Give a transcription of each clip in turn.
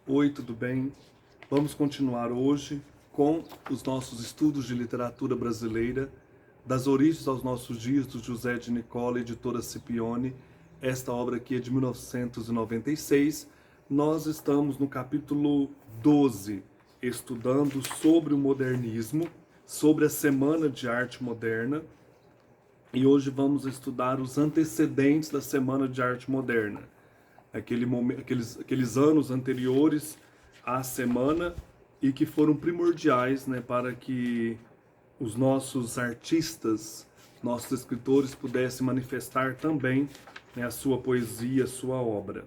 Oi, tudo bem? Vamos continuar hoje com os nossos estudos de literatura brasileira, das origens aos nossos dias, do José de Nicola, editora Scipione. Esta obra aqui é de 1996. Nós estamos no capítulo 12, estudando sobre o modernismo, sobre a Semana de Arte Moderna. E hoje vamos estudar os antecedentes da Semana de Arte Moderna. Aqueles anos anteriores à semana e que foram primordiais, né, para que os nossos artistas, nossos escritores pudessem manifestar também, né, a sua poesia, a sua obra.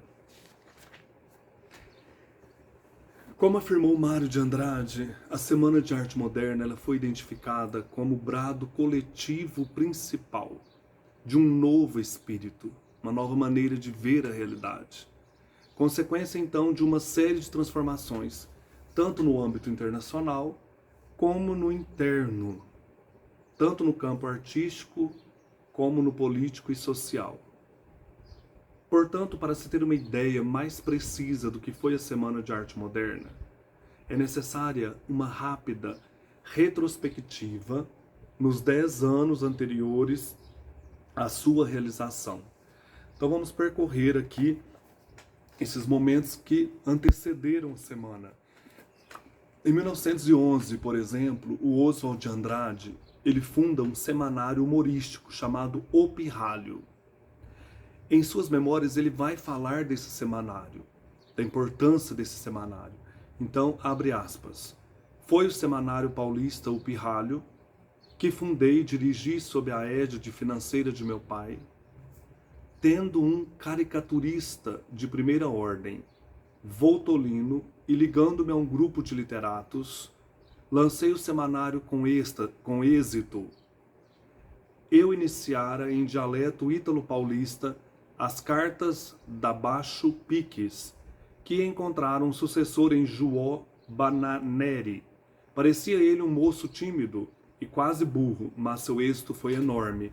Como afirmou Mário de Andrade, a Semana de Arte Moderna ela foi identificada como o brado coletivo principal de um novo espírito, uma nova maneira de ver a realidade. Consequência, então, de uma série de transformações, tanto no âmbito internacional, como no interno, tanto no campo artístico, como no político e social. Portanto, para se ter uma ideia mais precisa do que foi a Semana de Arte Moderna, é necessária uma rápida retrospectiva nos 10 anos anteriores à sua realização. Então vamos percorrer aqui esses momentos que antecederam a semana. Em 1911, por exemplo, o Oswald de Andrade, ele funda um semanário humorístico chamado O Pirralho. Em suas memórias, ele vai falar desse semanário, da importância desse semanário. Então, abre aspas. Foi o semanário paulista O Pirralho, que fundei e dirigi sob a égide financeira de meu pai, tendo um caricaturista de primeira ordem, Voltolino, e ligando-me a um grupo de literatos, lancei o semanário com êxito. Eu iniciara em dialeto ítalo-paulista as cartas da Baixo Piques, que encontraram um sucessor em João Bananeri. Parecia ele um moço tímido e quase burro, mas seu êxito foi enorme.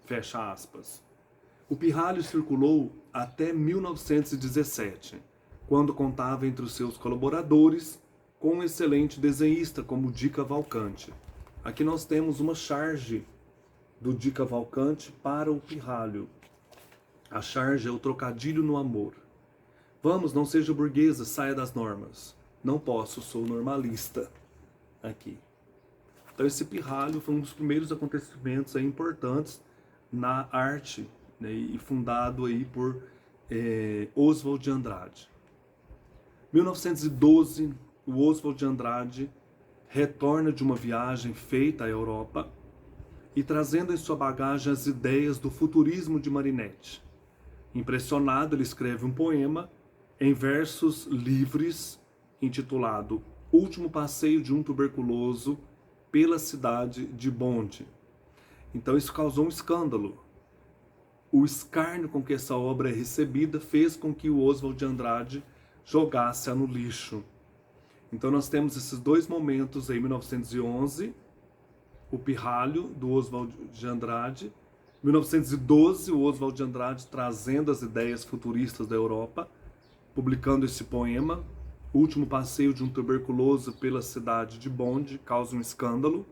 Fecha aspas. O Pirralho circulou até 1917, quando contava entre os seus colaboradores com um excelente desenhista como Di Cavalcanti. Aqui nós temos uma charge do Di Cavalcanti para o Pirralho. A charge é o trocadilho no amor. Vamos, não seja burguesa, saia das normas. Não posso, sou normalista. Aqui. Então esse Pirralho foi um dos primeiros acontecimentos aí importantes na arte, né, e fundado aí por Oswald de Andrade. 1912, o Oswald de Andrade retorna de uma viagem feita à Europa e trazendo em sua bagagem as ideias do futurismo de Marinetti. Impressionado, ele escreve um poema em versos livres intitulado Último Passeio de um Tuberculoso pela Cidade de Bonde. Então isso causou um escândalo. O escárnio com que essa obra é recebida fez com que o Oswald de Andrade jogasse-a no lixo. Então nós temos esses dois momentos aí, 1911, o Pirralho, do Oswald de Andrade, 1912, o Oswald de Andrade trazendo as ideias futuristas da Europa, publicando esse poema, O Último Passeio de um Tuberculoso pela Cidade de Bonde, causa um escândalo.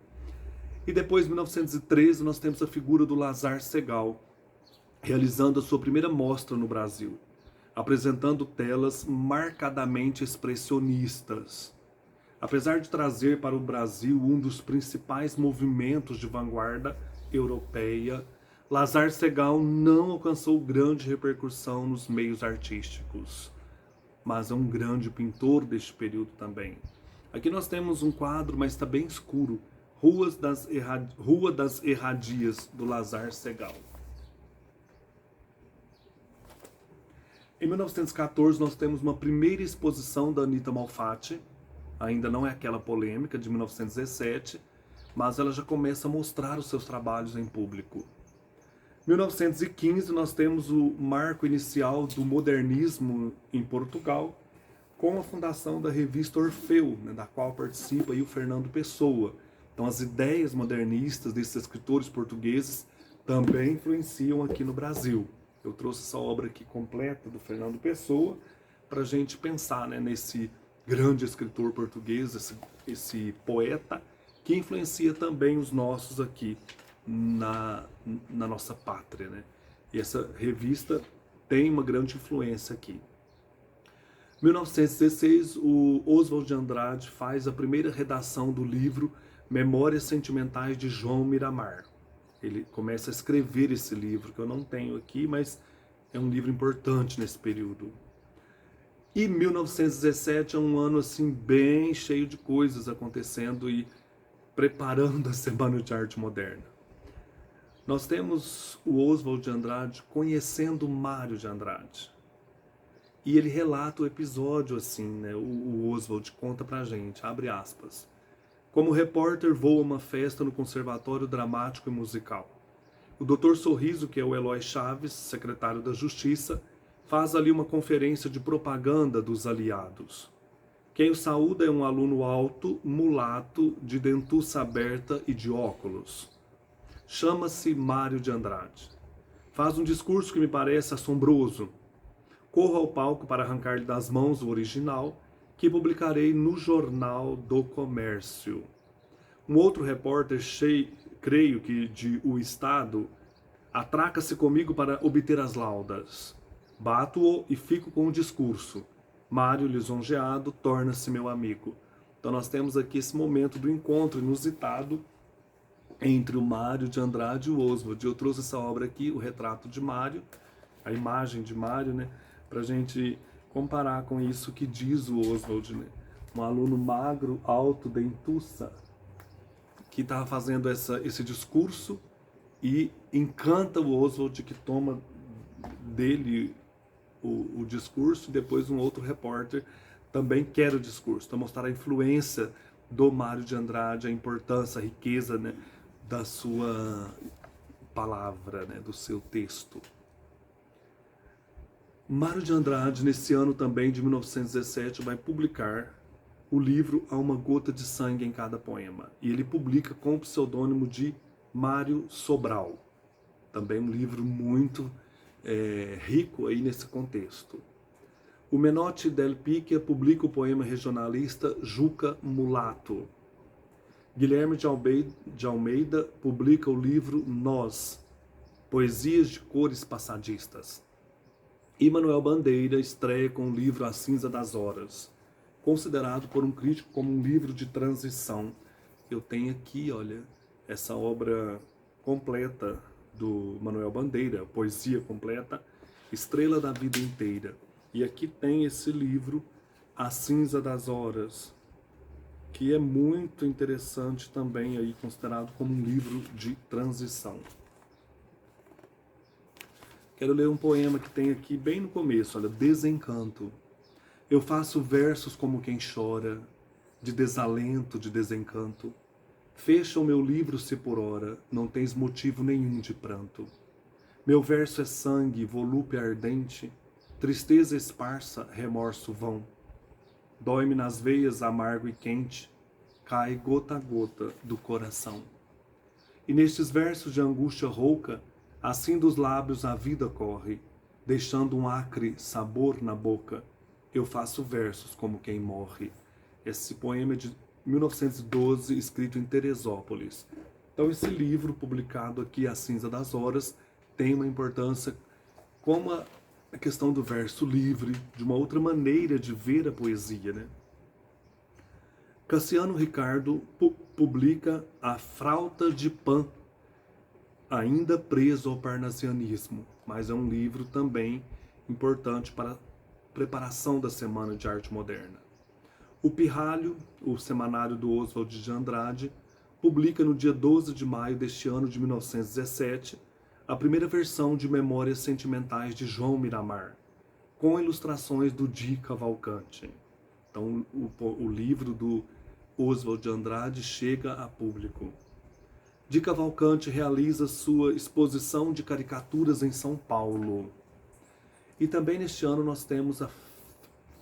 E depois, em 1913, nós temos a figura do Lazar Segal, realizando a sua primeira mostra no Brasil, apresentando telas marcadamente expressionistas. Apesar de trazer para o Brasil um dos principais movimentos de vanguarda europeia, Lazar Segal não alcançou grande repercussão nos meios artísticos, mas é um grande pintor deste período também. Aqui nós temos um quadro, mas está bem escuro, Rua das Erradias, do Lazar Segal. Em 1914, nós temos uma primeira exposição da Anita Malfatti, ainda não é aquela polêmica de 1917, mas ela já começa a mostrar os seus trabalhos em público. Em 1915, nós temos o marco inicial do modernismo em Portugal, com a fundação da revista Orfeu, né, da qual participa aí o Fernando Pessoa. Então as ideias modernistas desses escritores portugueses também influenciam aqui no Brasil. Eu trouxe essa obra aqui completa do Fernando Pessoa, para a gente pensar, né, nesse grande escritor português, esse poeta, que influencia também os nossos aqui na nossa pátria, né? E essa revista tem uma grande influência aqui. Em 1916, o Oswald de Andrade faz a primeira redação do livro Memórias Sentimentais de João Miramar. Ele começa a escrever esse livro, que eu não tenho aqui, mas é um livro importante nesse período. E 1917 é um ano assim bem cheio de coisas acontecendo e preparando a Semana de Arte Moderna. Nós temos o Oswald de Andrade conhecendo Mário de Andrade. E ele relata o episódio assim, né? O Oswald conta pra gente, abre aspas. Como repórter, vou a uma festa no Conservatório Dramático e Musical. O Dr. Sorriso, que é o Eloy Chaves, secretário da Justiça, faz ali uma conferência de propaganda dos aliados. Quem o saúda é um aluno alto, mulato, de dentuça aberta e de óculos. Chama-se Mário de Andrade. Faz um discurso que me parece assombroso. Corro ao palco para arrancar-lhe das mãos o original, que publicarei no Jornal do Comércio. Um outro repórter, creio que de O Estado, atraca-se comigo para obter as laudas. Bato-o e fico com o discurso. Mário, lisonjeado, torna-se meu amigo. Então nós temos aqui esse momento do encontro inusitado entre o Mário de Andrade e o Oswald. Eu trouxe essa obra aqui, o retrato de Mário, a imagem de Mário, né, para a gente comparar com isso que diz o Oswald, né? Um aluno magro, alto, dentuça, que estava fazendo esse discurso e encanta o Oswald, que toma dele o discurso, e depois um outro repórter também quer o discurso. Então mostrar a influência do Mário de Andrade, a importância, a riqueza, né, da sua palavra, né, do seu texto. Mário de Andrade, nesse ano também de 1917, vai publicar o livro Há uma Gota de Sangue em Cada Poema. E ele publica com o pseudônimo de Mário Sobral. Também um livro muito rico aí nesse contexto. O Menotti del Picchia publica o poema regionalista Juca Mulato. Guilherme de Almeida publica o livro Nós, Poesias de Cores Passadistas. E Manuel Bandeira estreia com o livro A Cinza das Horas, considerado por um crítico como um livro de transição. Eu tenho aqui, olha, essa obra completa do Manuel Bandeira, poesia completa, Estrela da Vida Inteira. E aqui tem esse livro, A Cinza das Horas, que é muito interessante também, aí considerado como um livro de transição. Quero ler um poema que tem aqui bem no começo, olha, Desencanto. Eu faço versos como quem chora, de desalento, de desencanto. Fecha o meu livro se por ora não tens motivo nenhum de pranto. Meu verso é sangue, volúpia ardente, tristeza esparsa, remorso vão. Dói-me nas veias amargo e quente, cai gota a gota do coração. E nestes versos de angústia rouca, assim dos lábios a vida corre, deixando um acre sabor na boca. Eu faço versos como quem morre. Esse poema é de 1912, escrito em Teresópolis. Então esse livro, publicado aqui, A Cinza das Horas, tem uma importância como a questão do verso livre, de uma outra maneira de ver a poesia, né? Cassiano Ricardo publica A Frauta de Pan, ainda preso ao parnasianismo, mas é um livro também importante para a preparação da Semana de Arte Moderna. O Pirralho, o semanário do Oswald de Andrade, publica no dia 12 de maio deste ano de 1917 a primeira versão de Memórias Sentimentais de João Miramar, com ilustrações do Di Cavalcante. Então o livro do Oswald de Andrade chega a público. Di Cavalcante realiza sua exposição de caricaturas em São Paulo. E também neste ano nós temos a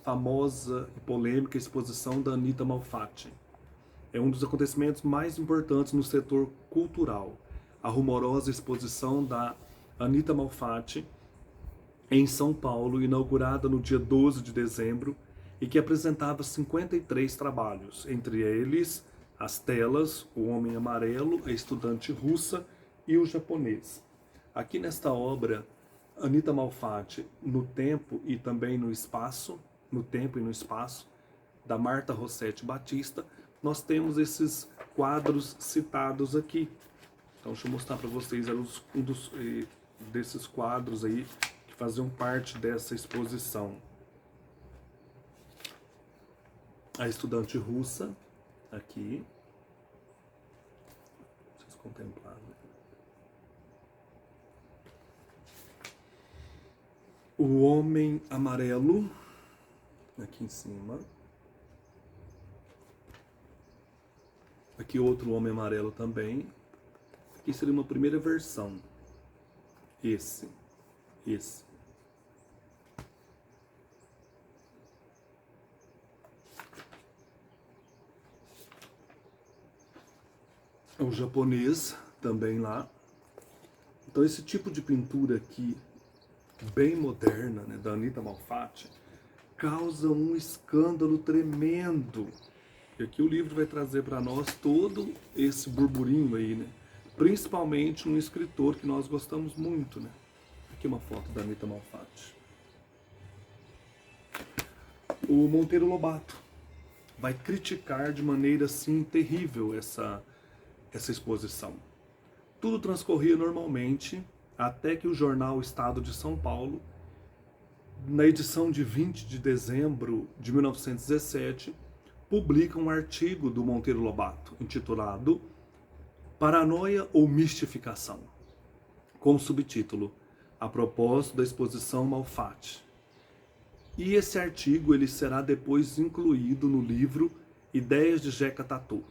famosa e polêmica exposição da Anita Malfatti. É um dos acontecimentos mais importantes no setor cultural. A rumorosa exposição da Anita Malfatti em São Paulo, inaugurada no dia 12 de dezembro, e que apresentava 53 trabalhos, entre eles as telas, O Homem Amarelo, A Estudante Russa e O Japonês. Aqui nesta obra, Anita Malfatti, No Tempo e também no Espaço, No Tempo e no Espaço, da Marta Rossetti Batista, nós temos esses quadros citados aqui. Então, deixa eu mostrar para vocês um desses quadros aí que faziam parte dessa exposição. A Estudante Russa, aqui. Vocês contemplaram. O Homem Amarelo, aqui em cima. Aqui outro Homem Amarelo também. Aqui seria uma primeira versão. Esse. O Japonês também lá. Então esse tipo de pintura aqui, bem moderna, né, da Anita Malfatti, causa um escândalo tremendo. E aqui o livro vai trazer para nós todo esse burburinho aí, né? Principalmente um escritor que nós gostamos muito, né? Aqui uma foto da Anita Malfatti. O Monteiro Lobato vai criticar de maneira assim terrível essa exposição. Tudo transcorria normalmente até que o jornal Estado de São Paulo, na edição de 20 de dezembro de 1917, publica um artigo do Monteiro Lobato intitulado Paranoia ou Mistificação, com o subtítulo A propósito da exposição Malfatti. E esse artigo ele será depois incluído no livro Ideias de Jeca Tatu.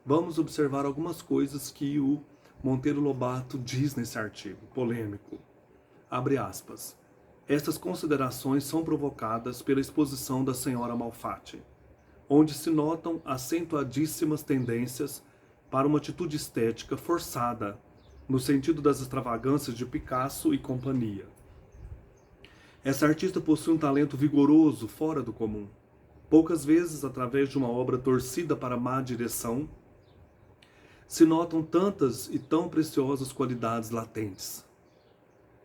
Vamos observar algumas coisas que o Monteiro Lobato diz nesse artigo, polêmico. Abre aspas. Estas considerações são provocadas pela exposição da senhora Malfatti, onde se notam acentuadíssimas tendências para uma atitude estética forçada, no sentido das extravagâncias de Picasso e companhia. Essa artista possui um talento vigoroso, fora do comum. Poucas vezes, através de uma obra torcida para má direção, se notam tantas e tão preciosas qualidades latentes.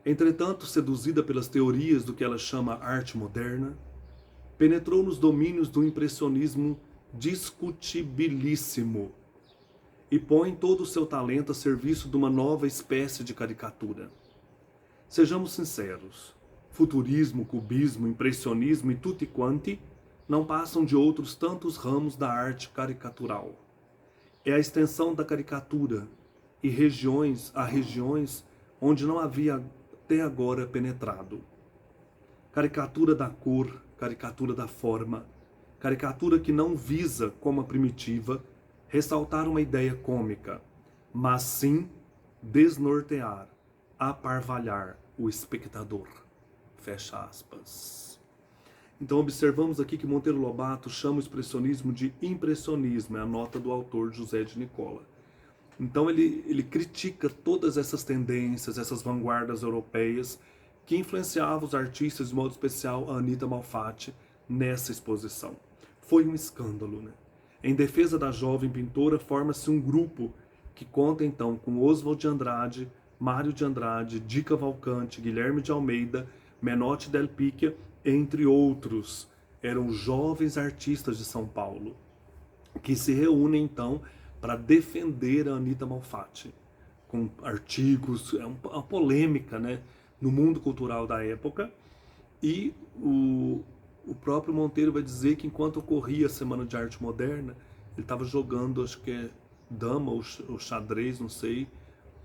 Entretanto, seduzida pelas teorias do que ela chama arte moderna, penetrou nos domínios do impressionismo discutibilíssimo e põe todo o seu talento a serviço de uma nova espécie de caricatura. Sejamos sinceros, futurismo, cubismo, impressionismo e tutti quanti não passam de outros tantos ramos da arte caricatural. É a extensão da caricatura e a regiões onde não havia até agora penetrado. Caricatura da cor, caricatura da forma, caricatura que não visa, como a primitiva, ressaltar uma ideia cômica, mas sim desnortear, aparvalhar o espectador. Fecha aspas. Então observamos aqui que Monteiro Lobato chama o expressionismo de impressionismo, é a nota do autor José de Nicola. Então ele critica todas essas tendências, essas vanguardas europeias que influenciavam os artistas, de modo especial a Anita Malfatti, nessa exposição. Foi um escândalo, né? Em defesa da jovem pintora, forma-se um grupo que conta então com Oswald de Andrade, Mário de Andrade, Di Cavalcante, Guilherme de Almeida, Menotti del Picchia, entre outros. Eram jovens artistas de São Paulo, que se reúnem então para defender a Anita Malfatti, com artigos, é uma polêmica, né, no mundo cultural da época. E o próprio Monteiro vai dizer que enquanto ocorria a Semana de Arte Moderna, ele estava jogando, acho que é dama ou xadrez, não sei,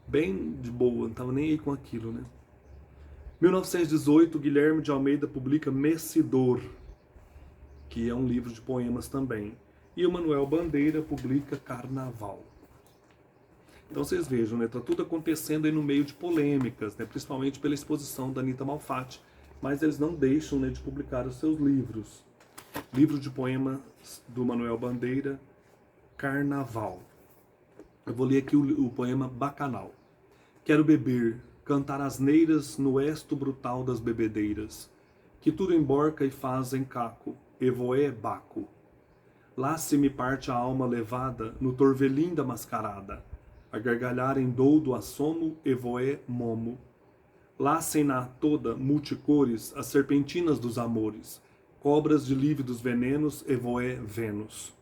bem de boa, não estava nem aí com aquilo, né? 1918, Guilherme de Almeida publica Messidor, que é um livro de poemas também. E o Manuel Bandeira publica Carnaval. Então vocês vejam, né? Tá tudo acontecendo aí no meio de polêmicas, né? Principalmente pela exposição da Anita Malfatti, mas eles não deixam, né, de publicar os seus livros. Livro de poemas do Manuel Bandeira, Carnaval. Eu vou ler aqui o poema Bacanal. Quero beber cantar asneiras no esto brutal das bebedeiras, que tudo emborca e faz em caco, evoé Baco. Lá se me parte a alma levada no torvelim da mascarada, a gargalhar em doudo assomo, evoé Momo. Lacem na toda multicores as serpentinas dos amores, cobras de lívidos venenos, evoé Vênus.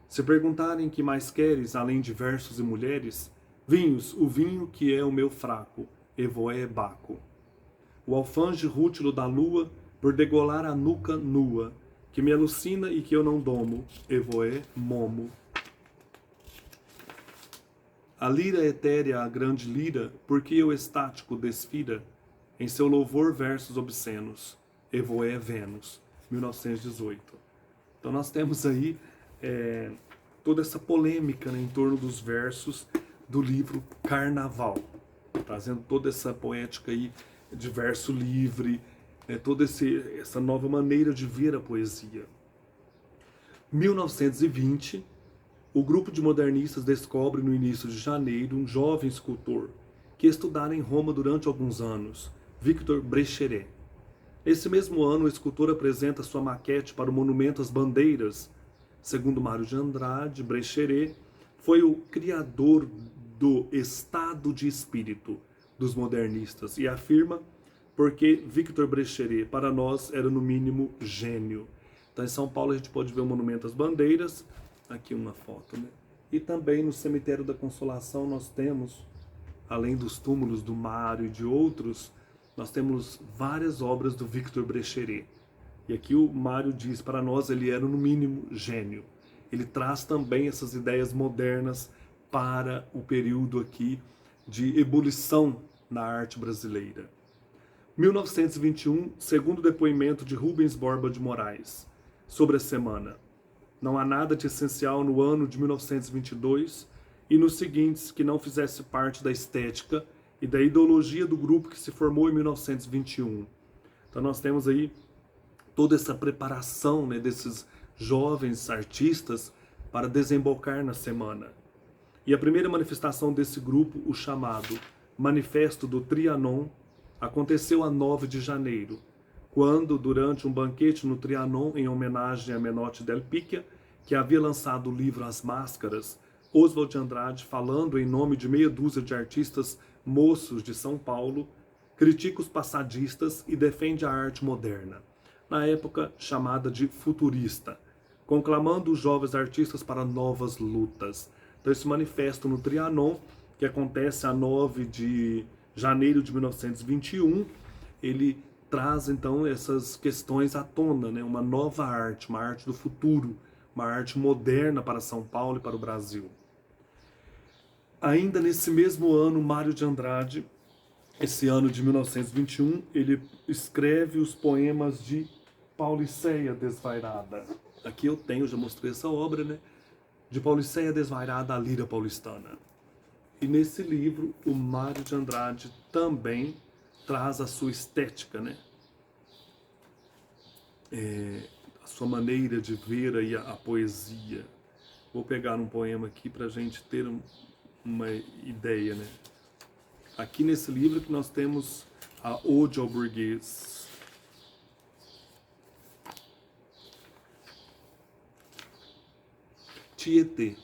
Se perguntarem que mais queres, além de versos e mulheres, vinhos, o vinho que é o meu fraco, evoé Baco. O alfange rútilo da lua, por degolar a nuca nua, que me alucina e que eu não domo, evoé Momo. A lira etérea, a grande lira, porque eu estático desfira, em seu louvor versos obscenos, evoé Vênus, 1918. Então nós temos aí toda essa polêmica, né, em torno dos versos do livro Carnaval, trazendo toda essa poética aí de verso livre, toda essa nova maneira de ver a poesia. 1920, o grupo de modernistas descobre no início de janeiro um jovem escultor que estudara em Roma durante alguns anos, Victor Brecheret. Esse mesmo ano, o escultor apresenta sua maquete para o Monumento às Bandeiras. Segundo Mário de Andrade, Brecheret foi o criador do estado de espírito dos modernistas e afirma porque Victor Brecheret, para nós, era no mínimo gênio. Então, em São Paulo, a gente pode ver o Monumento às Bandeiras, aqui uma foto, né? E também no Cemitério da Consolação nós temos, além dos túmulos do Mário e de outros, nós temos várias obras do Victor Brecheret. E aqui o Mário diz, para nós ele era no mínimo gênio. Ele traz também essas ideias modernas para o período aqui de ebulição na arte brasileira. 1921, segundo depoimento de Rubens Borba de Moraes, sobre a semana. Não há nada de essencial no ano de 1922 e nos seguintes que não fizesse parte da estética e da ideologia do grupo que se formou em 1921. Então nós temos aí toda essa preparação, né, desses jovens artistas para desembocar na semana. E a primeira manifestação desse grupo, o chamado Manifesto do Trianon, aconteceu a 9 de janeiro, quando, durante um banquete no Trianon, em homenagem a Menotti del Picchia, que havia lançado o livro As Máscaras, Oswald de Andrade, falando em nome de meia dúzia de artistas moços de São Paulo, critica os passadistas e defende a arte moderna, na época chamada de futurista, conclamando os jovens artistas para novas lutas. Então esse manifesto no Trianon, que acontece a 9 de janeiro de 1921, ele traz então essas questões à tona, né? Uma nova arte, uma arte do futuro, uma arte moderna para São Paulo e para o Brasil. Ainda nesse mesmo ano, Mário de Andrade, esse ano de 1921, ele escreve os poemas de Pauliceia Desvairada. Aqui eu tenho, já mostrei essa obra, né? De Pauliceia Desvairada, a Lira Paulistana. E nesse livro, o Mário de Andrade também traz a sua estética, né? A sua maneira de ver aí a poesia. Vou pegar um poema aqui para a gente ter uma ideia, né? Aqui nesse livro que nós temos a Ode ao Burguês. Tietê.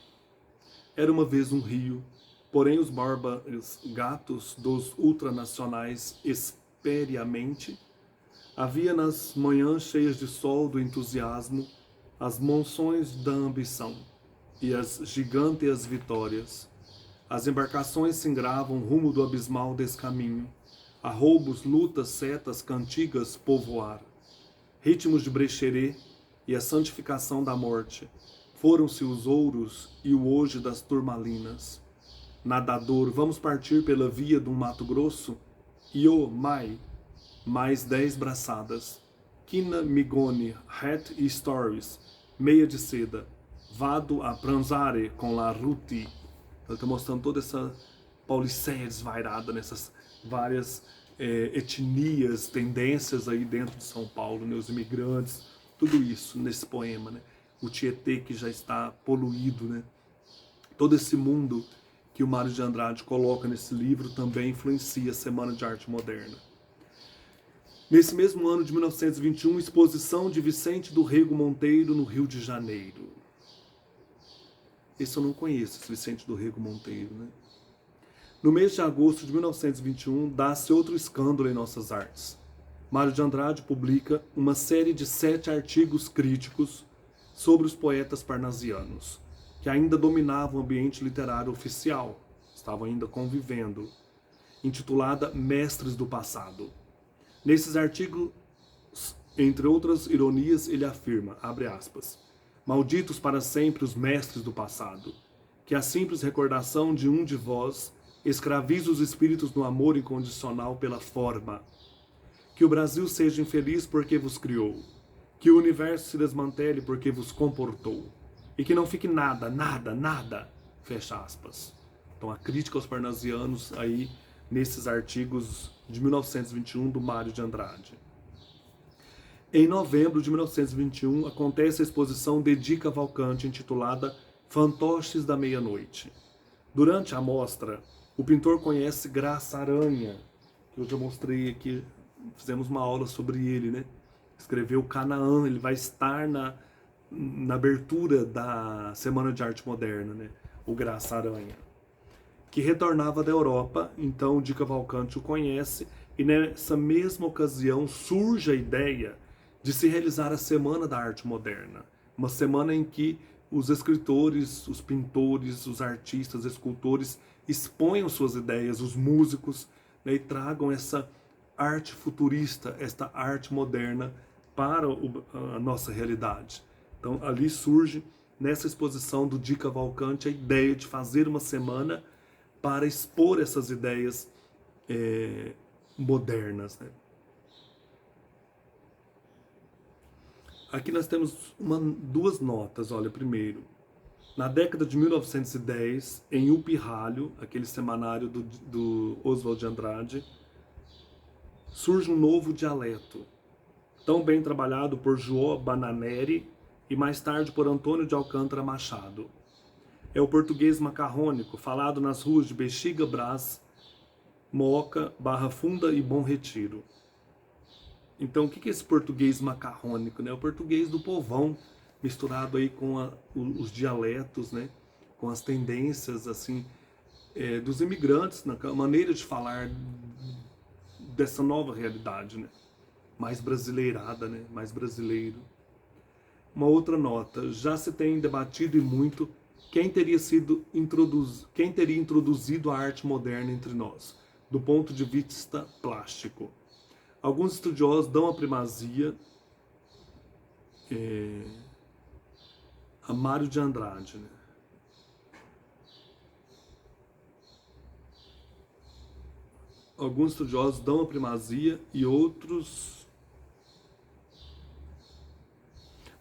Era uma vez um rio, porém os bárbaros gatos dos ultranacionais esperiamente havia nas manhãs cheias de sol do entusiasmo as monções da ambição e as gigantescas vitórias. As embarcações se engravam rumo do abismal descaminho, a roubos, lutas, setas, cantigas, povoar. Ritmos de Brecheret e a santificação da morte. Foram-se os ouros e o hoje das turmalinas. Nadador, vamos partir pela via do Mato Grosso? E mais 10 braçadas. Quina, Migone, hat e stories, meia de seda. Vado a pranzare com la ruti. Ele está mostrando toda essa Pauliceia desvairada nessas várias etnias, tendências aí dentro de São Paulo, né? Os imigrantes, tudo isso nesse poema, né? O Tietê que já está poluído, né? Todo esse mundo que o Mário de Andrade coloca nesse livro também influencia a Semana de Arte Moderna. Nesse mesmo ano de 1921, exposição de Vicente do Rego Monteiro no Rio de Janeiro. Esse eu não conheço, esse Vicente do Rego Monteiro, né? No mês de agosto de 1921, dá-se outro escândalo em nossas artes. Mário de Andrade publica uma série de 7 artigos críticos sobre os poetas parnasianos, que ainda dominavam o ambiente literário oficial, estavam ainda convivendo, intitulada Mestres do Passado. Nesses artigos, entre outras ironias, ele afirma, abre aspas, malditos para sempre os mestres do passado, que a simples recordação de um de vós escraviza os espíritos no amor incondicional pela forma. Que o Brasil seja infeliz porque vos criou, que o universo se desmantele porque vos comportou, e que não fique nada, nada, nada, fecha aspas. Então a crítica aos parnasianos aí nesses artigos de 1921 do Mário de Andrade. Em novembro de 1921 acontece a exposição de Di Cavalcanti intitulada Fantoches da Meia-Noite. Durante a mostra, o pintor conhece Graça Aranha, que eu já mostrei aqui, fizemos uma aula sobre ele, né? Escreveu Canaã, ele vai estar na abertura da Semana de Arte Moderna, né? O Graça Aranha, que retornava da Europa, então Di Cavalcanti o conhece, e nessa mesma ocasião surge a ideia de se realizar a Semana da Arte Moderna, uma semana em que os escritores, os pintores, os artistas, os escultores exponham suas ideias, os músicos, né, e tragam essa arte futurista, esta arte moderna para a nossa realidade. Então ali surge, nessa exposição do Di Cavalcanti, a ideia de fazer uma semana para expor essas ideias modernas, né? Aqui nós temos duas notas, olha, primeiro. Na década de 1910, em O Pirralho, aquele semanário do Oswald de Andrade, surge um novo dialeto, tão bem trabalhado por João Bananeri e mais tarde por Antônio de Alcântara Machado. É o português macarrônico, falado nas ruas de Bexiga, Brás, Moca, Barra Funda e Bom Retiro. Então, o que é esse português macarrônico, né? O português do povão, misturado aí com os dialetos, né? Com as tendências, assim, dos imigrantes, na maneira de falar dessa nova realidade, né? Mais brasileirada, né? Mais brasileiro. Uma outra nota, já se tem debatido e muito quem teria introduzido a arte moderna entre nós, do ponto de vista plástico. Alguns estudiosos dão a primazia a Mário de Andrade, né? Alguns estudiosos dão a primazia e outros...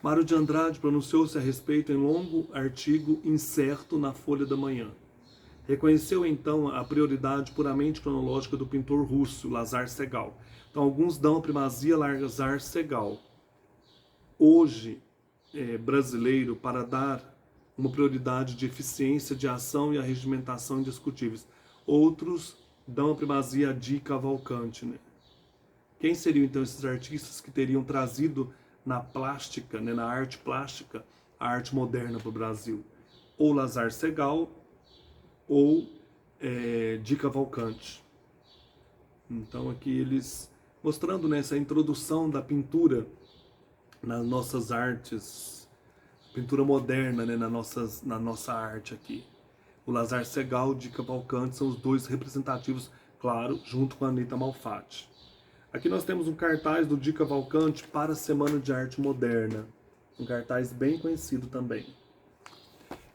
Mário de Andrade pronunciou-se a respeito em longo artigo incerto na Folha da Manhã. Reconheceu então a prioridade puramente cronológica do pintor russo, Lazar Segal. Então alguns dão a primazia a Lazar Segal. Hoje, brasileiro, para dar uma prioridade de eficiência de ação e arregimentação indiscutíveis. Outros dão a primazia a Di Cavalcanti, né? Quem seriam então esses artistas que teriam trazido na plástica, né, na arte plástica, a arte moderna para o Brasil? Ou Lazar Segal ou Di Cavalcanti. Então aqui eles mostrando nessa introdução da pintura nas nossas artes, pintura moderna, né, na nossa arte aqui. O Lazar Segal e Di Cavalcanti são os dois representativos, claro, junto com a Anita Malfatti. Aqui nós temos um cartaz do Di Cavalcanti para a Semana de Arte Moderna, um cartaz bem conhecido também.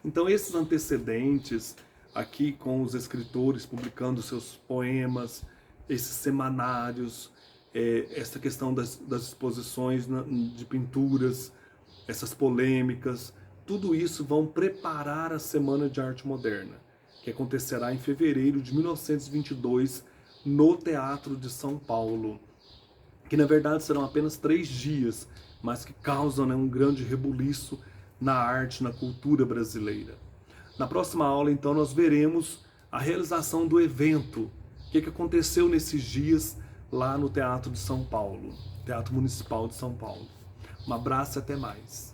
Então esses antecedentes, aqui com os escritores publicando seus poemas, esses semanários, essa questão das exposições de pinturas, essas polêmicas, tudo isso vão preparar a Semana de Arte Moderna, que acontecerá em fevereiro de 1922 no Teatro de São Paulo, que na verdade serão apenas 3 dias, mas que causam, né, um grande rebuliço na arte, na cultura brasileira. Na próxima aula, então, nós veremos a realização do evento. O que aconteceu nesses dias lá no Teatro de São Paulo, Teatro Municipal de São Paulo. Um abraço e até mais.